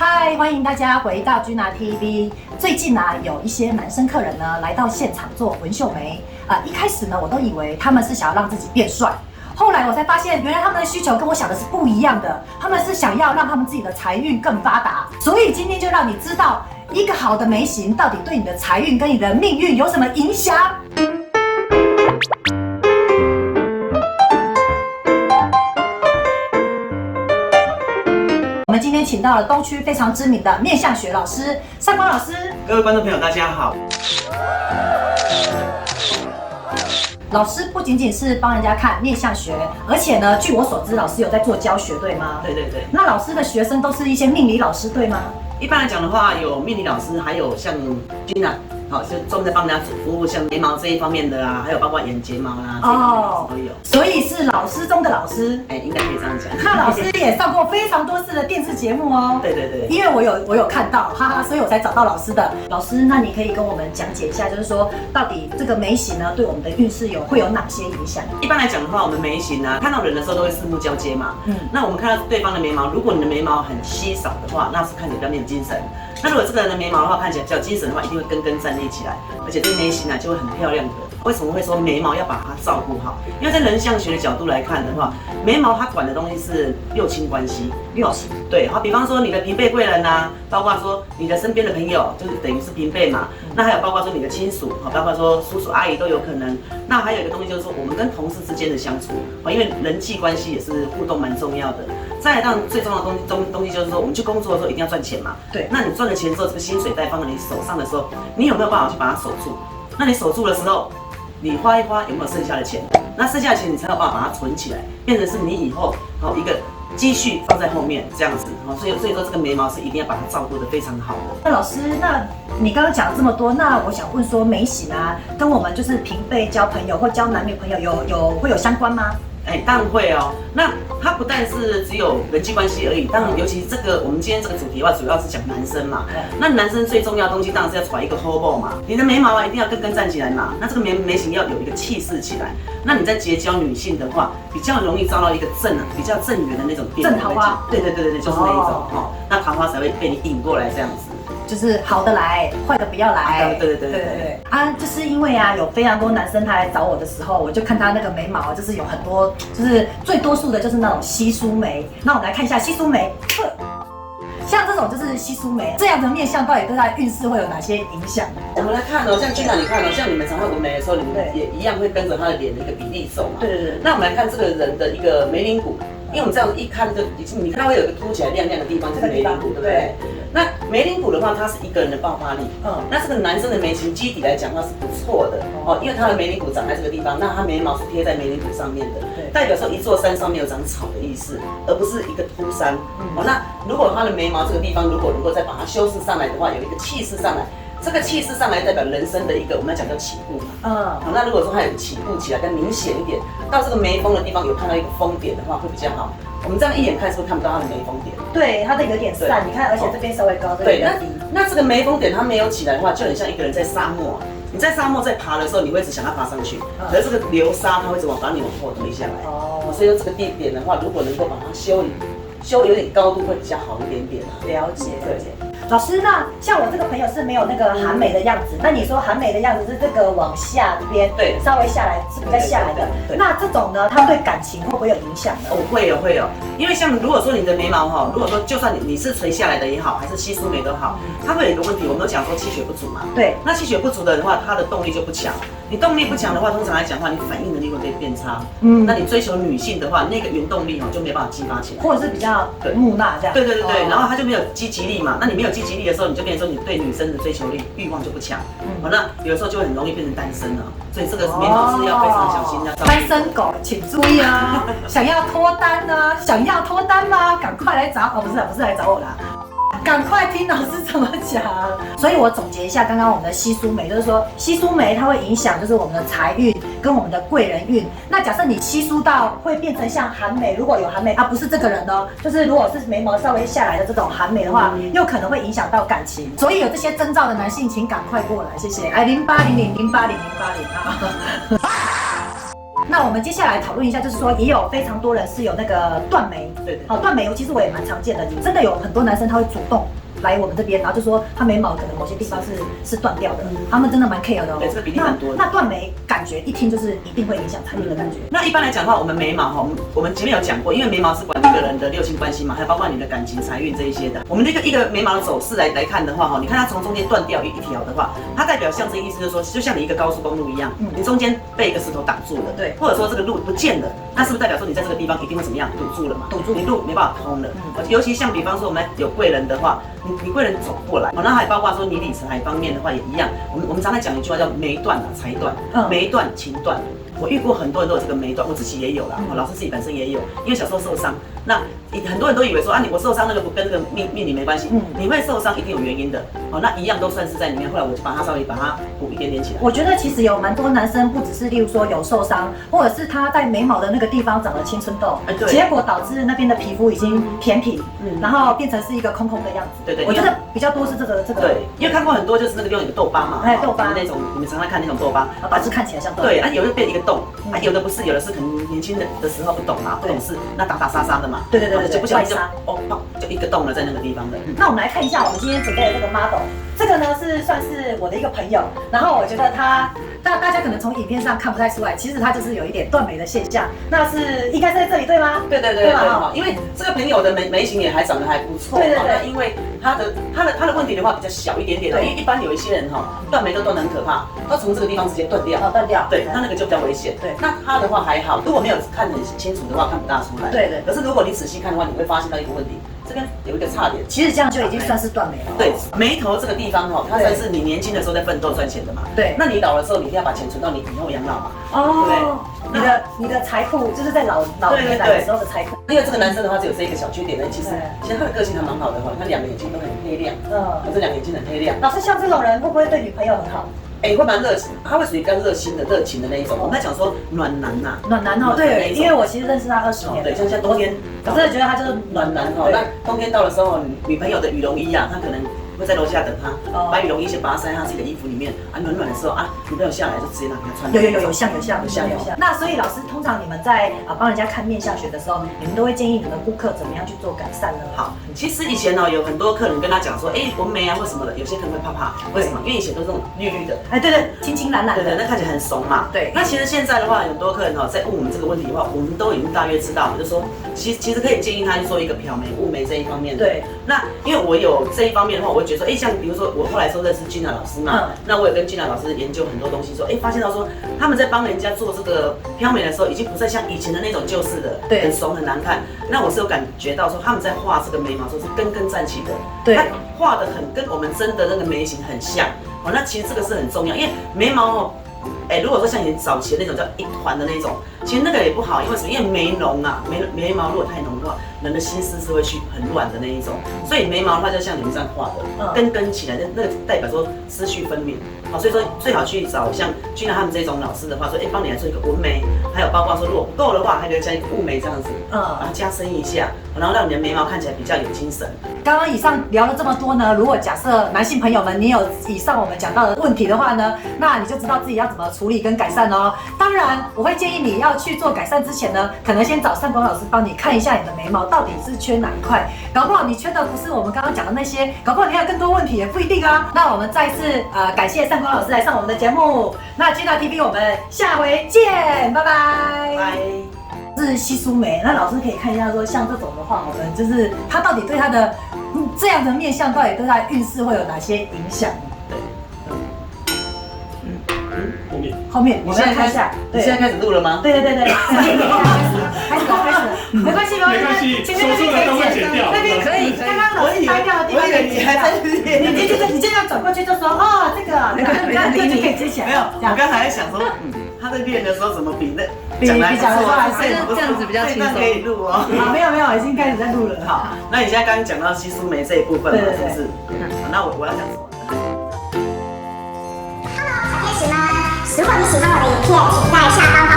嗨，欢迎大家回到君娜 TV。最近啊，有一些男生客人呢来到现场做纹绣眉一开始呢，我都以为他们是想要让自己变帅，后来我才发现，原来他们的需求跟我想的是不一样的。他们是想要让他们自己的财运更发达，所以今天就让你知道一个好的眉形到底对你的财运跟你的命运有什么影响。我们今天请到了东区非常知名的面相学老师上官老师。各位观众朋友，大家好。老师不仅仅是帮人家看面相学，而且呢，据我所知，老师有在做教学，对吗？对。那老师的学生都是一些命理老师，对吗？一般来讲的话，有命理老师，还有像君娜，好，就专门在帮人家服务像眉毛这一方面的啊，还有包括眼睫毛啦，都有。所以是老师中的老师，应该可以这样讲。那老师也上过非常多次的电视节目哦。对。因为我有看到，哈哈，所以我才找到老师的。老师，那你可以跟我们讲解一下，就是说到底这个眉形呢，对我们的运势会有哪些影响？一般来讲的话，我们眉形啊，看到人的时候都会四目交接嘛。那我们看到对方的眉毛，如果你的眉毛很稀少的话，那是看起来比较没有精神。那如果这个人的眉毛的话，看起来比较有精神的话，一定会根根站立起来，而且这眉形啊就会很漂亮的。为什么会说眉毛要把它照顾好？因为在人相学的角度来看的话，眉毛它管的东西是六亲关系。六亲，对，好，比方说你的平辈贵人啊，包括说你的身边的朋友，就是等于是平辈嘛。那还有包括说你的亲属，好，包括说叔叔阿姨都有可能。那还有一个东西就是说我们跟同事之间的相处，因为人际关系也是互动蛮重要的。再来，当然最重要的东西就是说，我们去工作的时候一定要赚钱嘛。对，那你赚了钱之后，这个薪水袋放在你手上的时候，你有没有办法去把它守住？那你守住的时候，你花一花有没有剩下的钱？那剩下的钱你才有办法把它存起来，变成是你以后一个积蓄放在后面这样子。所以说这个眉毛是一定要把它照顾得非常好的。那老师，那你刚刚讲了这么多，那我想问说，眉形啊，跟我们就是平辈交朋友或交男女朋友会有相关吗？当然会哦。那它不但是只有人际关系而已，当然尤其这个我们今天这个主题的话，主要是讲男生嘛。那男生最重要的东西当然是要传一个 hobo 嘛，你的眉毛啊一定要根根站起来嘛。那这个眉形要有一个气势起来。那你在结交女性的话，比较容易招到一个比较正缘的那种正桃花。对，就是那一种那桃花才会被你引过来这样子。就是好的来，坏的不要来。对啊，就是因为啊，有非常多男生他来找我的时候，我就看他那个眉毛，就是有很多，就是最多数的就是那种稀疏眉。那我们来看一下稀疏眉，像这种就是稀疏眉，这样的面相到底对他的运势会有哪些影响？我们来看哦，像君娜，你看哦，像你们常会纹眉的时候，你们也一样会跟着他的脸的一个比例走嘛。对。那我们来看这个人的一个眉棱骨。因为我们这样一看就已经，你看到会有一个凸起来亮亮的地方，就是眉棱骨，对不对？那眉棱骨的话，它是一个人的爆发力。那这个男生的眉形基底来讲，它是不错的因为他的眉棱骨长在这个地方，那他眉毛是贴在眉棱骨上面的，代表说一座山上面有长草的意思，而不是一个秃山。那如果他的眉毛这个地方如果能够再把它修饰上来的话，有一个气势上来。这个气势上来代表人生的一个我们要讲叫起步嘛。那如果说它有起步起来更明显一点，到这个眉峰的地方有看到一个峰点的话会比较好。我们这样一眼看是不是看不到它的眉峰点？对，它的有点散，你看，而且这边稍微高，对，那这个眉峰点它没有起来的话，就很像一个人在沙漠。你在沙漠在爬的时候，你会只想要爬上去，可是这个流沙它会怎么把你往后推下来？所以说这个地点的话，如果能够把它修有点高度会比较好一点点啊。了解。老师，那像我这个朋友是没有那个含眉的样子，那你说含眉的样子是这个往下这边，稍微下来是比较下来的。那这种呢，它对感情会不会有影响呢？会有，因为像如果说你的眉毛如果说就算你是垂下来的也好，还是稀疏眉都好，它会有一个问题，我们都讲说气血不足嘛。对，那气血不足的话，它的动力就不强。你动力不强的话，通常来讲的话，你反应能力会变差。那你追求女性的话，那个原动力就没办法激发起来，或者是比较木讷这样。对，然后它就没有积极力嘛。那你没有积极力的时候，你就变成说你对女生的追求力欲望就不强。那有的时候就很容易变成单身了。所以这个眉毛是要非常小心，要照顾。单身狗请注意啊！想要脱单呢？想要脱单吗？赶快来找不是来找我啦。赶快听老师怎么讲。所以我总结一下刚刚我们的稀疏眉，就是说稀疏眉它会影响就是我们的财运跟我们的贵人运。那假设你稀疏到会变成像韩眉，如果有韩眉不是这个人哦，就是如果是眉毛稍微下来的这种韩眉的话，又可能会影响到感情。所以有这些征兆的男性，请赶快过来，谢谢。0800080080啊。那我们接下来讨论一下，就是说也有非常多人是有那个断眉，对，好，断眉其实我也蛮常见的，真的有很多男生他会主动来我们这边，然后就说他眉毛可能某些地方是断掉的，他们真的蛮 care 的哦。对，这个比例很多。那断眉感觉一听就是一定会影响财运的感觉。那一般来讲的话，我们眉毛哈，我们前面有讲过，因为眉毛是管一个人的六亲关系嘛，还有包括你的感情、财运这一些的。我们一个眉毛的走势来看的话哈，你看它从中间断掉一条的话，它代表象征意思就是说，就像你一个高速公路一样，你中间被一个石头挡住了，对，或者说这个路不见了，那是不是代表说你在这个地方一定会怎么样堵住了嘛？堵住，你路没办法通了。尤其像比方说我们有贵人的话，你贵人走不过来，那还包括说你理财方面的话也一样。我们常常讲一句话叫眉断啊财断，眉断情断。我遇过很多人都有这个眉断，我自己也有啦，老师自己本身也有，因为小时候受伤，那很多人都以为说啊，我受伤那个不跟那个命理没关系，你会受伤一定有原因的，那一样都算是在里面。后来我就把它稍微补一点点起来。我觉得其实有蛮多男生不只是例如说有受伤，或者是他在眉毛的那个地方长了青春痘，结果导致那边的皮肤已经偏平，然后变成是一个空空的样子。对，我觉得比较多是这个。对，因为看过很多就是那个地方有个痘疤嘛，痘疤那种你们常常看那种痘疤，导致看起来像痘。对啊，有的变一个洞，有的不是，有的是可能年轻的时候不懂嘛，不懂事，那打杀的嘛。对，就不小心就一个洞了在那个地方的。那我们来看一下我们今天准备的这个 model， 这个呢算是我的一个朋友，然后我觉得大家可能从影片上看不太出来，其实他就是有一点断眉的现象，那是应该是在这里对吗？对，因为这个朋友的眉形也还长得还不错，对，因为他的问题的话比较小一点点的，因为一般有一些人断眉都断得很可怕，他从这个地方直接断掉，对，那个就比较危险，对，那他的话还好，如果没有看很清楚的话看不大出来，对，可是如果你仔细看的话，你会发现到一个问题。这边有一个差点，其实这样就已经算是断眉了。对，眉头这个地方它算是你年轻的时候在奋斗赚钱的嘛。对，那你老的时候，你一定要把钱存到你以后养老嘛。哦，你的财富就是在老年来的时候的财富。因为这个男生的话只有这一个小缺点呢，其实他的个性还蛮好的哈，他两个眼睛都很黑亮，这两个眼睛很黑亮。老师像这种人会不会对女朋友很好？会蛮热情，他会属于比较热情的那一种。我们在讲说暖男呐，暖男哦，对，因为我其实认识他20年，对，像冬天，我真的觉得他就是暖男哦。那冬天到的时候，女朋友的羽绒衣啊，他可能会在楼下等他，把羽绒衣先把它塞他自己的衣服里面啊，暖暖的时候啊，女朋友下来就直接拿给他穿。有像。那所以老师，通常你们在帮人家看面相学的时候，你们都会建议你们顾客怎么样去做改善呢？好，其实以前有很多客人跟他讲说，纹眉啊或什么的，有些可能会怕，为什么？因为以前都是那种绿绿的，对，青青蓝蓝的，对，那看起来很怂嘛。对，那其实现在的话，很多客人在问我们这个问题的话，我们都已经大约知道，就说其实可以建议他去做一个漂眉、雾眉这一方面的。对，那因为我有这一方面的话，我会觉得说，像比如说我后来说认识君娜老师嘛，那我也跟君娜老师研究很多东西，说，发现到说他们在帮人家做这个漂眉的时候，已经不再像以前的那种旧式的，对，很怂很难看。那我是有感觉到说他们在画这个眉毛的时候是根站起的，对，他画的很跟我们真的那个眉形很像。那其实这个是很重要，因为眉毛如果说像以前早期的那种叫一团的那种，其实那个也不好，因为什么？因为眉浓啊，眉毛如果太浓的话，人的心思是会去很乱的那一种。所以眉毛的话，就像你们这样画的，根起来，那个代表说思绪分明。所以说最好去找像君娜他们这种老师的话，说帮你来做一个纹眉，还有包括说如果不够的话，还可以加一个雾眉这样子，把它加深一下，然后让你的眉毛看起来比较有精神。刚刚以上聊了这么多呢，如果假设男性朋友们你有以上我们讲到的问题的话呢，那你就知道自己要怎么处理跟改善哦。当然，我会建议你要去做改善之前呢，可能先找善光老师帮你看一下你的眉毛到底是缺哪一块，搞不好你缺的不是我们刚刚讲的那些，搞不好你还有更多问题也不一定啊。那我们再次感谢善光老师来上我们的节目，那君娜 TV 我们下回见，拜拜。拜。是稀疏眉，那老师可以看一下说，像这种的话，我们就是它到底对它的这样的面相，到底对它的运势会有哪些影响？后面我们要看一下。你现在开始录了吗？对，开始了，没关系，前面那边可以剪掉，那边可以。刚刚老师掰掉的地方可以剪掉。你这样转过去就说这个就可以接起来。没有，我刚才在想说，他在练的时候怎么比讲的说还是这样子比较轻松，可以录哦。没有，已经开始在录了。好，那你现在刚刚讲到稀疏眉这一部分嘛，是不是？那我要讲什么？Hello，小天使们，如果你喜欢我的影片，请在下方